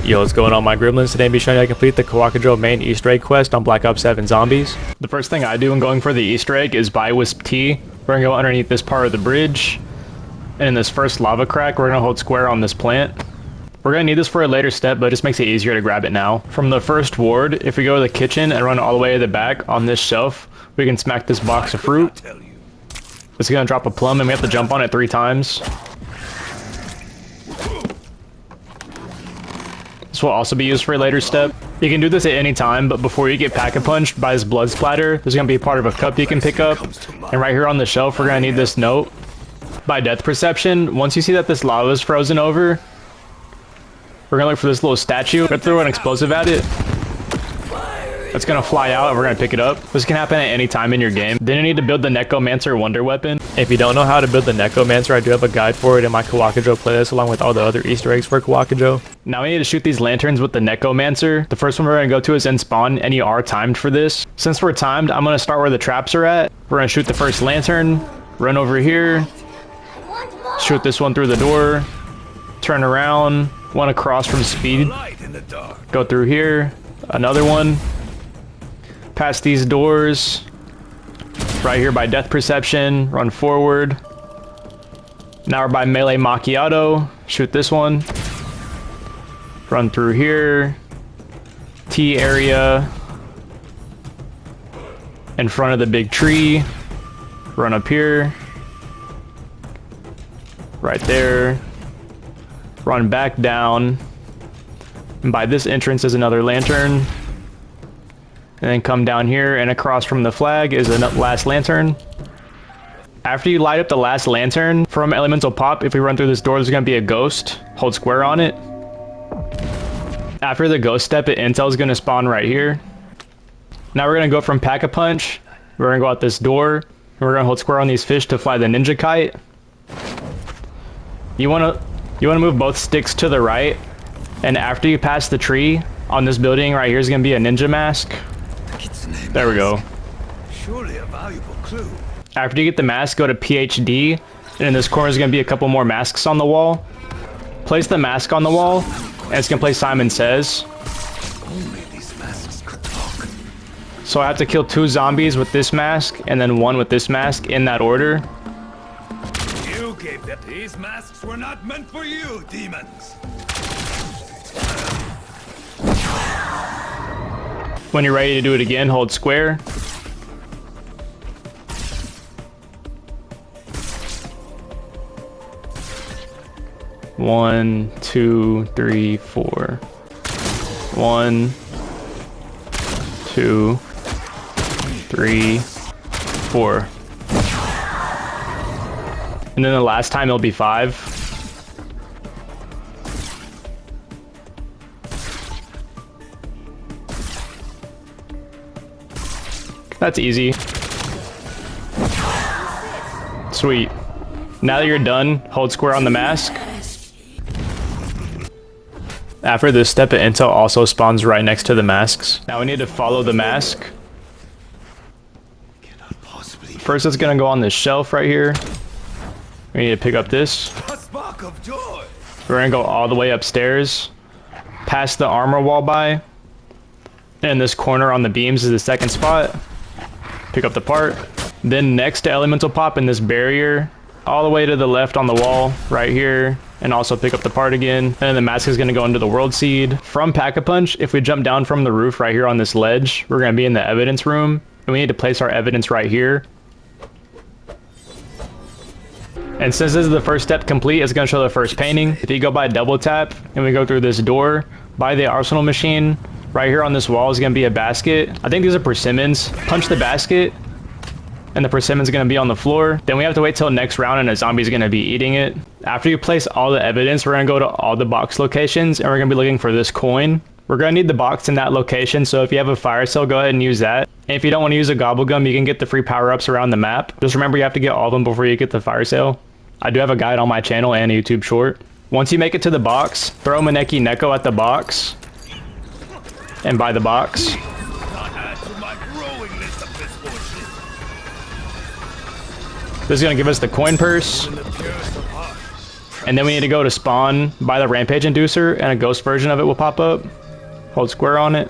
Yo, what's going on, my gremlins? Today I'll be showing you how to complete the Kowakujo main Easter egg quest on Black Ops 7 Zombies. The first thing I do when going for the Easter egg is buy Wisp Tea. We're gonna go underneath this part of the bridge. And in this first lava crack, we're gonna hold square on this plant. We're gonna need this for a later step, but it just makes it easier to grab it now. From the first ward, if we go to the kitchen and run all the way to the back on this shelf, we can smack this box of fruit. It's gonna drop a plum and we have to jump on it 3 times. This will also be used for a later step. You can do this at any time, but before you get pack-a-punched by this blood splatter, there's gonna be a part of a cup you can pick up. And right here on the shelf, we're gonna need this note. By depth perception, once you see that this lava is frozen over, we're gonna look for this little statue. We're gonna throw an explosive at it. It's gonna fly out and we're gonna pick it up. This can happen at any time in your game. Then you need to build the Necromancer Wonder Weapon. If you don't know how to build the Necromancer, I do have a guide for it in my Kowakujo playlist along with all the other Easter eggs for Kowakujo. Now we need to shoot these lanterns with the Necromancer. The first one we're gonna go to is in spawn, and you are timed for this. Since we're timed, I'm gonna start where the traps are at. We're gonna shoot the first lantern, run over here, shoot this one through the door, turn around, one across from speed, go through here, another one, past these doors, right here by depth perception, run forward. Now we're by melee macchiato, shoot this one, run through here, T area, in front of the big tree, run up here, right there, run back down, and by this entrance is another lantern. And then come down here, and across from the flag is the last lantern. After you light up the last lantern, from elemental pop, if we run through this door, there's gonna be a ghost. Hold square on it. After the ghost step, intel is gonna spawn right here. Now we're gonna go from pack-a-punch. We're gonna go out this door, and we're gonna hold square on these fish to fly the ninja kite. You wanna move both sticks to the right, and after you pass the tree, on this building right here is gonna be a ninja mask. There we go. Surely a valuable clue. After you get the mask, go to PhD, and in this corner is going to be a couple more masks on the wall. Place the mask on the wall, and it's going to play Simon Says. Only these masks could talk. So I have to kill 2 zombies with this mask, and then 1 with this mask, in that order. You gave them. These masks were not meant for you, demons. When you're ready to do it again, hold square. One, 2, 3, 4. 1, 2, 3, 4. And then the last time it'll be 5. That's easy. Sweet. Now that you're done, hold square on the mask. After this step, an intel also spawns right next to the masks. Now we need to follow the mask. First it's gonna go on this shelf right here. We need to pick up this. A spark of joy. We're gonna go all the way upstairs, past the armor wall by. And in this corner on the beams is the second spot. Pick up the part. Then next to elemental pop in this barrier, all the way to the left on the wall, right here, and also pick up the part again. And then the mask is gonna go into the world seed. From Pack-a-Punch, if we jump down from the roof right here on this ledge, we're gonna be in the evidence room, and we need to place our evidence right here. And since this is the first step complete, it's gonna show the first painting. If you go by double tap, and we go through this door, by the arsenal machine, right here on this wall is going to be a basket. I think these are persimmons. Punch the basket, and the persimmon's going to be on the floor. Then we have to wait till next round, and a zombie's going to be eating it. After you place all the evidence, we're going to go to all the box locations, and we're going to be looking for this coin. We're going to need the box in that location, so if you have a fire cell, go ahead and use that. And if you don't want to use a gobble gum, you can get the free power-ups around the map. Just remember you have to get all of them before you get the fire sale. I do have a guide on my channel and a YouTube short. Once you make it to the box, throw Maneki Neko at the box. And buy the box. This is gonna give us the coin purse. And then we need to go to spawn by the rampage inducer, and a ghost version of it will pop up. Hold square on it.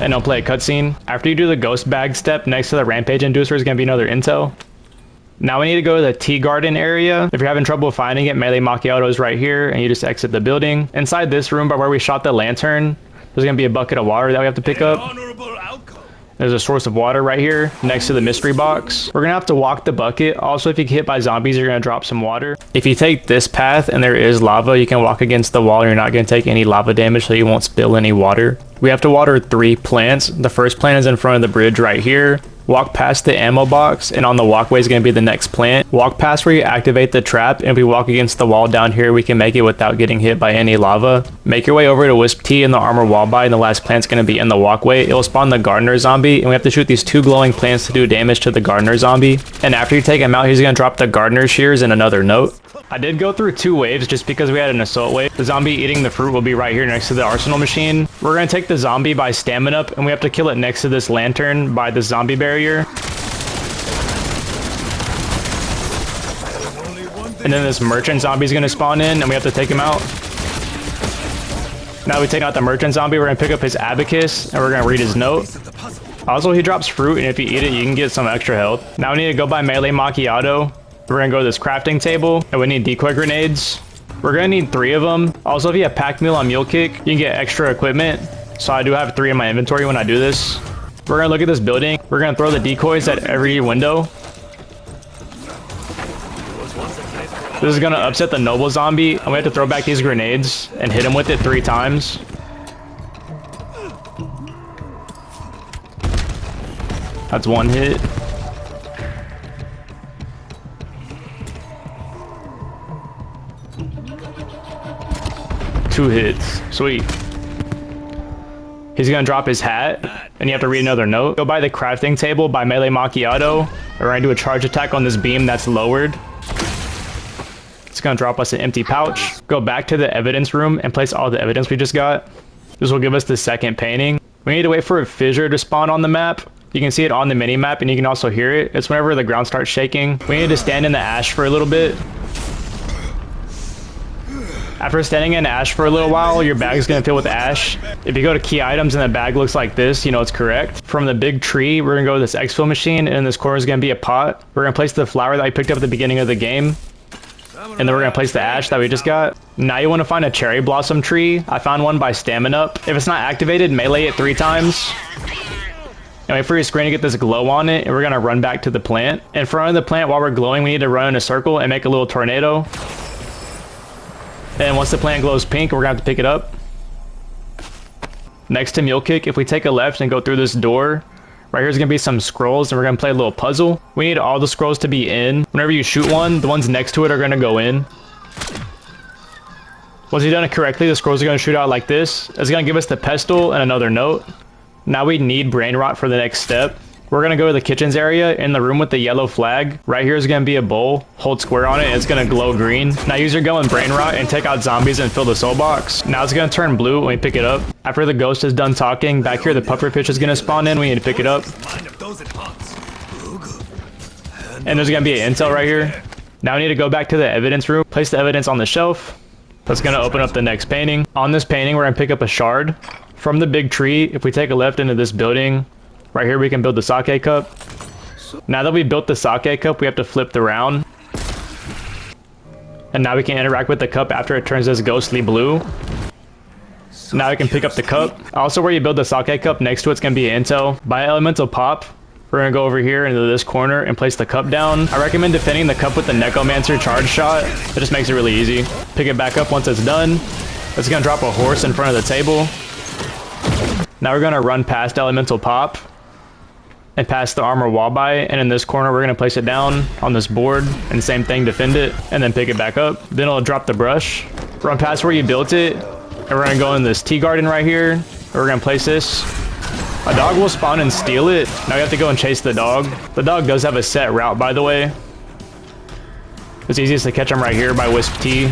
And it'll play a cutscene. After you do the ghost bag step next to the rampage inducer is going to be another intel. Now we need to go to the tea garden area. If you're having trouble finding it, melee macchiato is right here, and you just exit the building. Inside this room by where we shot the lantern, there's going to be a bucket of water that we have to pick up. There's a source of water right here next to the mystery box. We're going to have to walk the bucket. Also, if you get hit by zombies, you're going to drop some water. If you take this path and there is lava, you can walk against the wall and you're not going to take any lava damage, so you won't spill any water. We have to water 3 plants. The first plant is in front of the bridge right here. Walk past the ammo box, and on the walkway is going to be the next plant. Walk past where you activate the trap, and if we walk against the wall down here, we can make it without getting hit by any lava. Make your way over to Wisp Tea and the armor wall by, and the last plant's going to be in the walkway. It will spawn the gardener zombie, and we have to shoot these 2 glowing plants to do damage to the gardener zombie. And after you take him out, he's going to drop the gardener shears and another note. I did go through 2 waves just because we had an assault wave. The zombie eating the fruit will be right here next to the arsenal machine. We're going to take the zombie by stamina up, and we have to kill it next to this lantern by the zombie barrier. And then this merchant zombie is going to spawn in, and we have to take him out. Now we take out the merchant zombie, we're going to pick up his abacus, and we're going to read his note. Also, he drops fruit, and if you eat it, you can get some extra health. Now we need to go by melee macchiato. We're going to go to this crafting table, and we need decoy grenades. We're going to need 3 of them. Also, if you have pack mule on mule kick, you can get extra equipment. So I do have 3 in my inventory when I do this. We're going to look at this building. We're going to throw the decoys at every window. This is going to upset the noble zombie, and we have to throw back these grenades and hit him with it 3 times. That's 1 hit. Two hits. Sweet. He's gonna drop his hat, and you have to read another note. Go by the crafting table by melee macchiato. We're gonna do a charge attack on this beam that's lowered. It's gonna drop us an empty pouch. Go back to the evidence room and place all the evidence we just got. This will give us the second painting. We need to wait for a fissure to spawn on the map. You can see it on the mini map, and you can also hear it. It's whenever the ground starts shaking. We need to stand in the ash for a little bit. After standing in ash for a little while, your bag is going to fill with ash. If you go to key items and the bag looks like this, you know it's correct. From the big tree, we're going to go to this exfil machine, and in this corner is going to be a pot. We're going to place the flower that I picked up at the beginning of the game. And then we're going to place the ash that we just got. Now you want to find a cherry blossom tree. I found one by stamina up. If it's not activated, melee it 3 times. And wait for your screen to get this glow on it, and we're going to run back to the plant. In front of the plant, while we're glowing, we need to run in a circle and make a little tornado. And once the plant glows pink, we're going to have to pick it up. Next to mule kick, if we take a left and go through this door, right here's going to be some scrolls, and we're going to play a little puzzle. We need all the scrolls to be in. Whenever you shoot one, the ones next to it are going to go in. Once you've done it correctly, the scrolls are going to shoot out like this. It's going to give us the pestle and another note. Now we need brain rot for the next step. We're going to go to the kitchens area in the room with the yellow flag. Right here is going to be a bowl. Hold square on it, and it's going to glow green. Now use your gun and brain rot and take out zombies and fill the soul box. Now it's going to turn blue when we pick it up. After the ghost is done talking, back here the puffer fish is going to spawn in. We need to pick it up. And there's going to be an intel right here. Now we need to go back to the evidence room. Place the evidence on the shelf. That's going to open up the next painting. On this painting, we're going to pick up a shard. From the big tree, if we take a left into this building, right here we can build the sake cup. Now that we built the sake cup, we have to flip the round. And now we can interact with the cup after it turns this ghostly blue. Now we can pick up the cup. Also, where you build the sake cup, next to it's going to be an intel. By elemental pop, we're going to go over here into this corner and place the cup down. I recommend defending the cup with the necromancer charge shot. It just makes it really easy. Pick it back up once it's done. It's going to drop a horse in front of the table. Now we're going to run past elemental pop and past the armor wall by, and in this corner we're going to place it down on this board, and same thing, defend it and then pick it back up. Then it'll drop the brush. Run past where you built it, and we're going to go in this tea garden right here, and we're going to place this. A dog will spawn and steal it. Now we have to go and chase the dog. The dog does have a set route, by the way. It's easiest to catch him right here by Wisp Tea.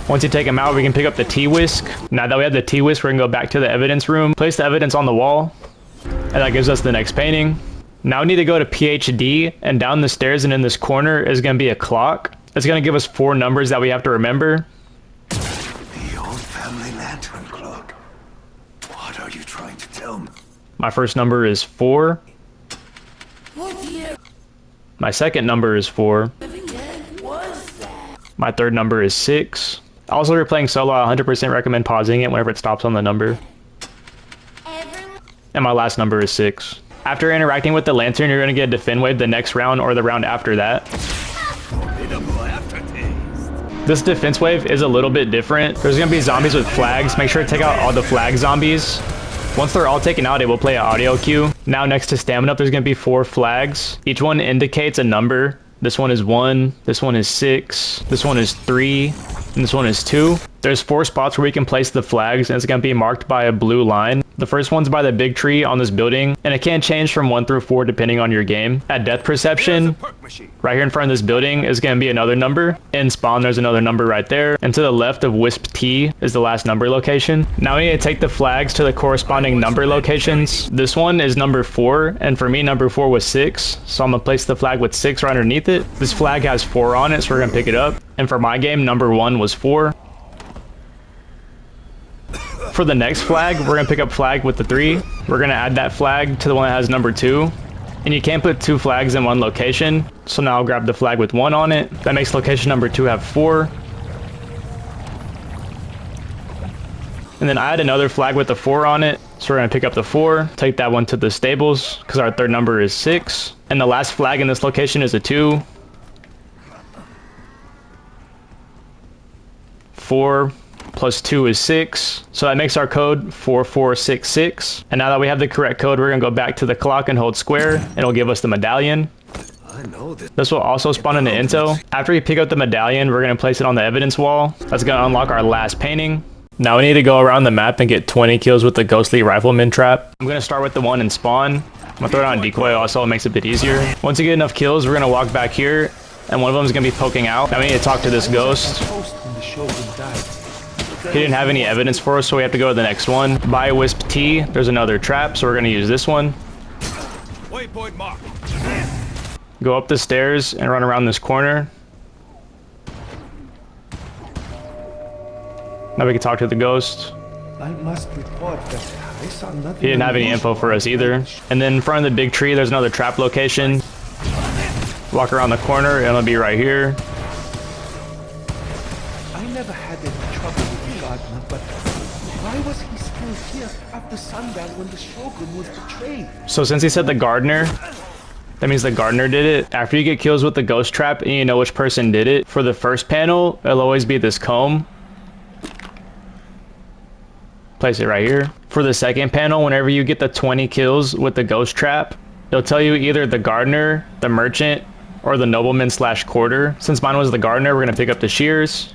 Once you take him out, we can pick up the T-Whisk. Now that we have the T-Whisk, we're going to go back to the evidence room. Place the evidence on the wall. And that gives us the next painting. Now we need to go to PhD, and down the stairs and in this corner is going to be a clock. It's going to give us 4 numbers that we have to remember. The old family lantern clock. What are you trying to tell me? My first number is 4. My second number is 4. My third number is 6. Also, if you're playing solo, I 100% recommend pausing it whenever it stops on the number. And my last number is 6. After interacting with the lantern, you're going to get a defend wave the next round or the round after that. This defense wave is a little bit different. There's going to be zombies with flags. Make sure to take out all the flag zombies. Once they're all taken out, it will play an audio cue. Now next to stamina up, there's going to be 4 flags. Each one indicates a number. This one is 1, this one is 6, this one is 3, and this one is 2. There's 4 spots where we can place the flags, and it's going to be marked by a blue line. The first one's by the big tree on this building, and it can change from 1 through 4 depending on your game. At depth perception, right here in front of this building is going to be another number. In spawn, there's another number right there. And to the left of Wisp T is the last number location. Now we need to take the flags to the corresponding number locations. This one is number 4, and for me, number 4 was 6. So I'm going to place the flag with 6 right underneath it. This flag has 4 on it, so we're going to pick it up. And for my game, number 1 was 4. For the next flag, we're going to pick up flag with the 3. We're going to add that flag to the one that has number 2. And you can't put 2 flags in one location. So now I'll grab the flag with 1 on it. That makes location number 2 have 4. And then I add another flag with the 4 on it. So we're going to pick up the 4, take that one to the stables because our third number is 6. And the last flag in this location is a 2. 4 plus 2 is 6. So that makes our code 4466. And now that we have the correct code, we're going to go back to the clock and hold square. And it'll give us the medallion. I know this. This will also spawn into Intel. After we pick up the medallion, we're going to place it on the evidence wall. That's going to unlock our last painting. Now we need to go around the map and get 20 kills with the ghostly rifleman trap. I'm going to start with the one in spawn. I'm going to throw it on decoy also, it makes it a bit easier. Once you get enough kills, we're going to walk back here. And one of them is going to be poking out. Now we need to talk to this ghost. He didn't have any evidence for us, so we have to go to the next one. By Wisp T, there's another trap, so we're going to use this one. Waypoint mark. Go up the stairs and run around this corner. Now we can talk to the ghost. I must report that I saw nothing. He didn't have any info for us either. And then in front of the big tree, there's another trap location. Walk around the corner, and it'll be right here. I never had any trouble with the gardener, but why was he still here after sundown when the Shogun was betrayed? So since he said the gardener, that means the gardener did it. After you get kills with the ghost trap and you know which person did it, for the first panel, it'll always be this comb. Place it right here. For the second panel, whenever you get the 20 kills with the ghost trap, it'll tell you either the gardener, the merchant, or the nobleman / quarter. Since mine was the gardener, we're going to pick up the shears.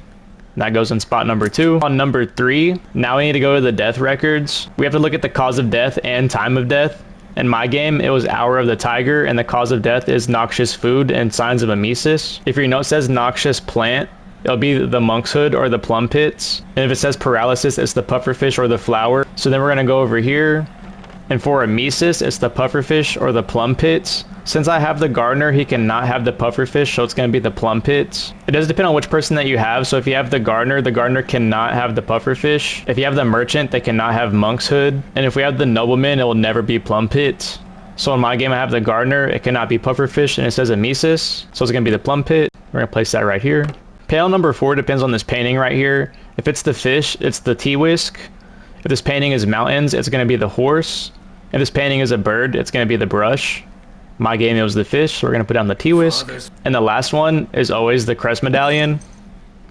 That goes in spot number 2. On number 3, now we need to go to the death records. We have to look at the cause of death and time of death. In my game, it was Hour of the Tiger, and the cause of death is noxious food and signs of emesis. If your note says noxious plant, it'll be the monk's hood or the plum pits. And if it says paralysis, it's the pufferfish or the flower. So then we're going to go over here. And for emesis, it's the pufferfish or the plum pits. Since I have the gardener, he cannot have the pufferfish, so it's going to be the plum pits. It does depend on which person that you have. So if you have the gardener cannot have the pufferfish. If you have the merchant, they cannot have monk's hood. And if we have the nobleman, it will never be plum pits. So in my game, I have the gardener, it cannot be pufferfish, and it says emesis. So it's going to be the plum pit. We're going to place that right here. Panel number 4 depends on this painting right here. If it's the fish, it's the T-Whisk. If this painting is mountains, it's going to be the horse. If this painting is a bird, it's going to be the brush. My game, it was the fish, so we're going to put down the T-Whisk. And the last one is always the crest medallion.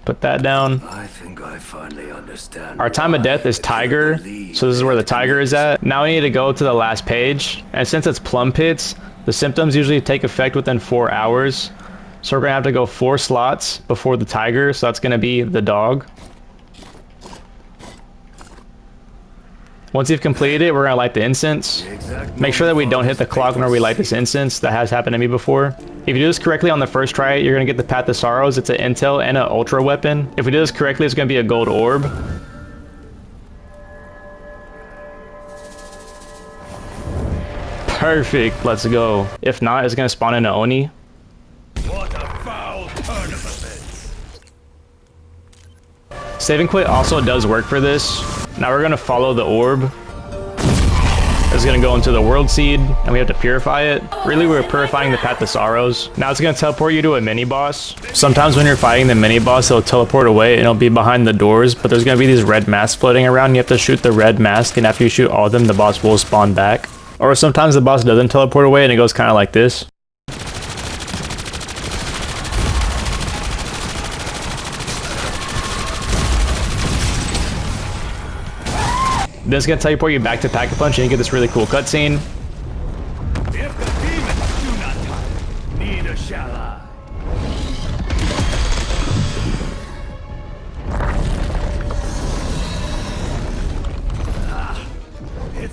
Put that down. I think I finally understand. Our time of death is tiger, so this is where the tiger is at. Now we need to go to the last page. And since it's plum pits, the symptoms usually take effect within 4 hours. So we're going to have to go 4 slots before the tiger, so that's going to be the dog. Once you've completed it, we're going to light the incense. Make sure that we don't hit the clock whenever we light this incense. That has happened to me before. If you do this correctly on the first try, you're going to get the Path of Sorrows. It's an intel and an ultra weapon. If we do this correctly, it's going to be a gold orb. Perfect. Let's go. If not, it's gonna spawn in an Oni. What a foul turn of events! Save and quit also does work for this. Now we're gonna follow the orb. It's gonna go into the world seed, and we have to purify it. Really, we're purifying the path to sorrows. Now it's gonna teleport you to a mini boss. Sometimes when you're fighting the mini boss, it'll teleport away and it'll be behind the doors, but there's gonna be these red masks floating around. You have to shoot the red mask, and after you shoot all of them, the boss will spawn back. Or sometimes the boss doesn't teleport away and it goes kind of like this. Then it's gonna teleport you back to Pack-a-Punch and you get this really cool cutscene. If the demons do not come, neither shall I.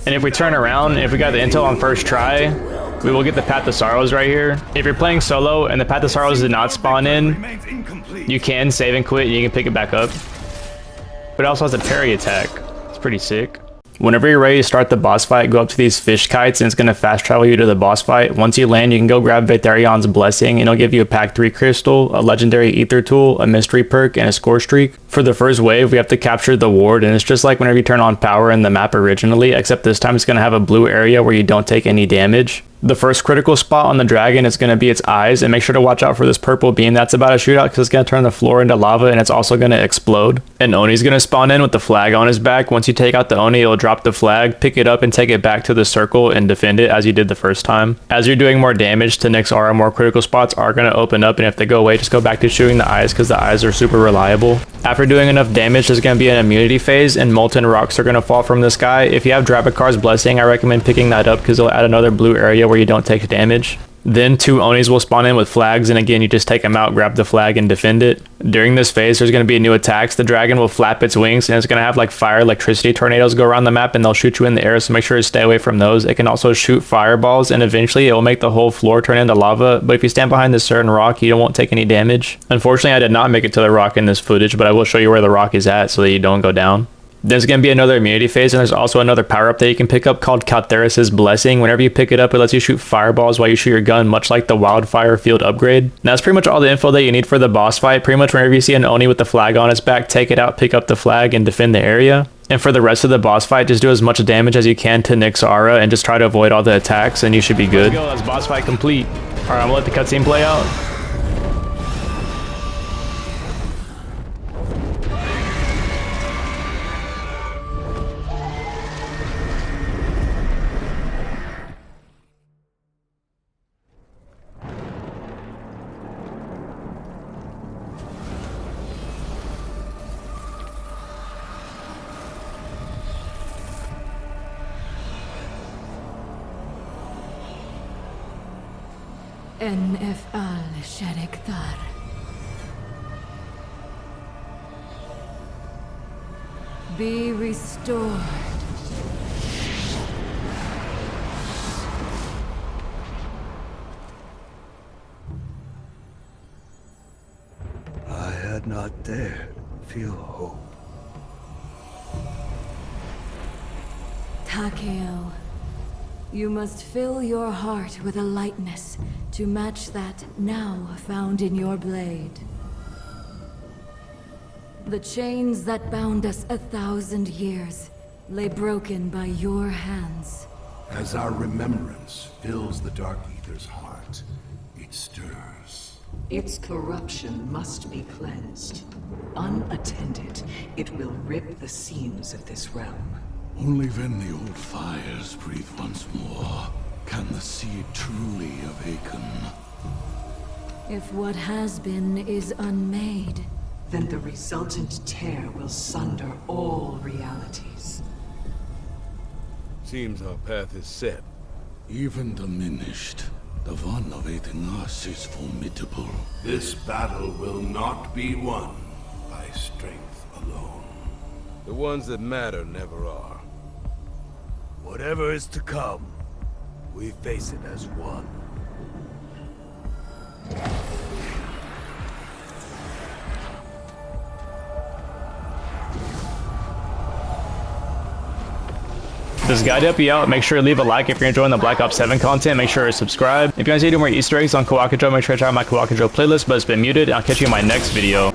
And if we turn around, if we got the intel on first try, we will get the Path to Sorrows right here. If you're playing solo and the Path to Sorrows did not spawn in, you can save and quit and you can pick it back up. But it also has a parry attack. It's pretty sick. Whenever you're ready to start the boss fight, go up to these fish kites and it's going to fast travel you to the boss fight. Once you land, you can go grab Vatherian's Blessing and it'll give you a Pack 3 crystal, a legendary ether tool, a mystery perk, and a score streak. For the first wave, we have to capture the ward, and it's just like whenever you turn on power in the map originally, except this time it's going to have a blue area where you don't take any damage. The first critical spot on the dragon is going to be its eyes, and make sure to watch out for this purple beam that's about to shoot out because it's going to turn the floor into lava and it's also going to explode. An Oni's going to spawn in with the flag on his back. Once you take out the Oni, it'll drop the flag, pick it up and take it back to the circle and defend it as you did the first time. As you're doing more damage to Nyx Aura, more critical spots are going to open up, and if they go away, just go back to shooting the eyes because the eyes are super reliable. After doing enough damage, there's going to be an immunity phase and molten rocks are going to fall from the sky. If you have Dravikar's Blessing, I recommend picking that up because it'll add another blue area where you don't take damage. Then 2 Onis will spawn in with flags, and again, you just take them out, grab the flag, and defend it. During this phase, there's going to be new attacks. The dragon will flap its wings, and it's going to have like fire electricity tornadoes go around the map, and they'll shoot you in the air, so make sure to stay away from those. It can also shoot fireballs, and eventually it will make the whole floor turn into lava, but if you stand behind this certain rock, you won't take any damage. Unfortunately, I did not make it to the rock in this footage, but I will show you where the rock is at so that you don't go down. There's going to be another immunity phase, and there's also another power-up that you can pick up called Kaltheris' Blessing. Whenever you pick it up, it lets you shoot fireballs while you shoot your gun, much like the Wildfire Field upgrade. Now, that's pretty much all the info that you need for the boss fight. Pretty much whenever you see an Oni with the flag on its back, take it out, pick up the flag, and defend the area. And for the rest of the boss fight, just do as much damage as you can to Nyx Aura and just try to avoid all the attacks, and you should be good. Let's go, that's boss fight complete. Alright, I'm gonna let the cutscene play out. NFL Shariktar. Be restored. I had not dared feel hope. Takeo, you must fill your heart with a lightness to match that now found in your blade. The chains that bound us 1,000 years lay broken by your hands. As our remembrance fills the Dark Ether's heart, it stirs. Its corruption must be cleansed. Unattended, it will rip the seams of this realm. Only when the old fires breathe once more can the seed truly awaken. If what has been is unmade, Then the resultant tear will sunder all realities. Seems our path is set. Even diminished, the one awaiting us is formidable. This battle will not be won by strength alone. The ones that matter never are. Whatever is to come, we face it as one. this guide to help you out. Make sure to leave a like if you're enjoying the Black Ops 7 content. Make sure to subscribe. If you guys need to do more Easter eggs on Kowakujo, make sure to check out my Kowakujo playlist, but it's been muted. I'll catch you in my next video.